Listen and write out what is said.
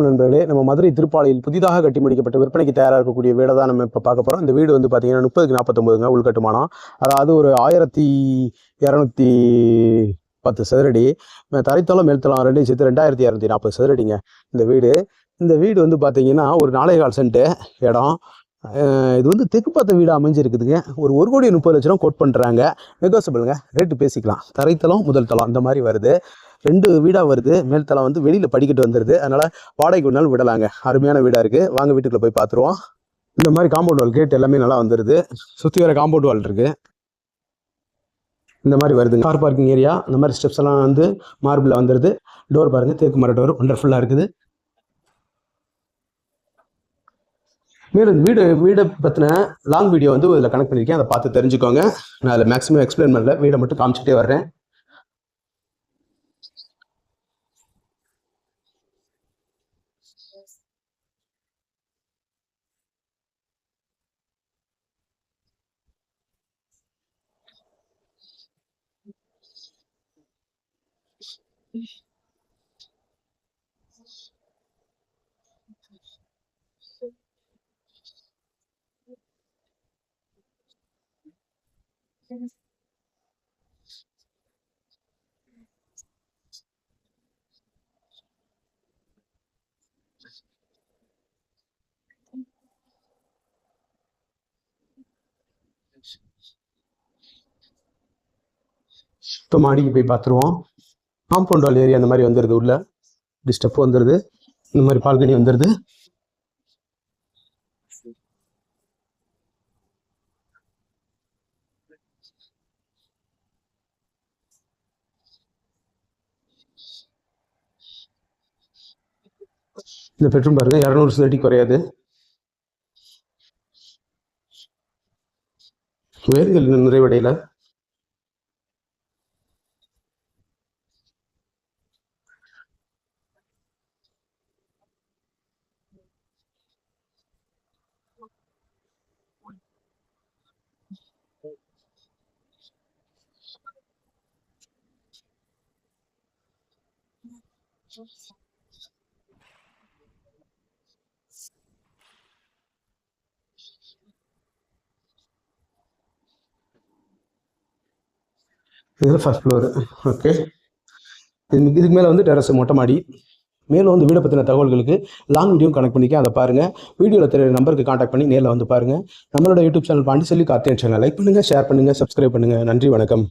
நண்பர்களே, நம்ம மதுரை திருப்பாலையில் புதிதாக கட்டி முடிக்கப்பட்ட விற்பனைக்கு தயாராக இருக்கக்கூடிய வீடை தான் நம்ம இப்போ பார்க்க போகிறோம். இந்த வீடு வந்து பார்த்தீங்கன்னா 30x49 உள்கட்டுமானம். அதாவது ஒரு 1210 சதுரடி. தரைத்தளம் மேல்தளம் ரெண்டையும் சேர்த்து 2240 சதுரடிங்க இந்த வீடு வந்து பார்த்தீங்கன்னா ஒரு 4.25 சென்ட் இடம். இது வந்து தெற்கு பார்த்த வீடு அமைஞ்சிருக்குதுங்க. ஒரு 1,30,00,000 கோட் பண்ணுறாங்க. நெகோசியபிளுங்க, ரேட்டு பேசிக்கலாம். தரைத்தளம் முதல் தளம் இந்த மாதிரி வருது. 2 வீடாக வருது. மேல் தளம் வந்து வெளியில் படிக்கிட்டு வந்துடுது. அதனால் வாடகைக்கு ஒரு நாள் விடலாங்க. அருமையான வீடாக இருக்குது. வாங்க வீட்டுக்குள்ளே போய் பார்த்துருவோம். இந்த மாதிரி காம்பவுண்ட் வால் கேட் எல்லாமே நல்லா வந்துடுது. சுற்றி வர காம்பவுண்ட் வால் இருக்குது. இந்த மாதிரி வருதுங்க. Car parking area. இந்த மாதிரி ஸ்டெப்ஸ் எல்லாம் வந்து மார்பிளில் வந்துடுது. டோர் பாருங்கள், தேக்கு மர டோர் ஒண்டர்ஃபுல்லாக இருக்குது. மேலும் வீடை பற்றின லாங் வீடியோ வந்து இதில் கனெக்ட் பண்ணியிருக்கேன். அதை பார்த்து தெரிஞ்சுக்கோங்க. நான் அதில் மேக்ஸிமம் எக்ஸ்பிளைன் பண்ணல, வீடை மட்டும் காமிச்சிட்டே வர்றேன். இப்போ மாடிக்கு போய் பார்த்துருவோம். காம்பவுண்ட் வால் ஏரியா அந்த மாதிரி வந்துடுது. உள்ள ஸ்டெப் வந்துடுது. இந்த மாதிரி பால்கனி வந்துடுது. இந்த பெட்ரூம் பாருங்க, 200 சதுரடி குறையாது. வேர்கள் நிறைவடையில. இதில் ஃபர்ஸ்ட் ஃப்ளோரு. ஓகே, இதுக்கு மேலே வந்து டெரஸ் மொட்டை மாடி. மேலும் வந்து வீடை பற்றின தகவல்களுக்கு லாங் வீடியோ கனெக்ட் பண்ணிக்க, அதை பாருங்கள். வீடியோவில் தெரிய நம்பருக்கு கான்டாக்ட் பண்ணி நேரில் வந்து பாருங்கள். நம்மளோட YouTube channel Pandiselvi Karthiyan channel like பண்ணுங்கள், ஷேர் பண்ணுங்கள், சப்ஸ்கிரைப் பண்ணுங்கள். நன்றி, வணக்கம்.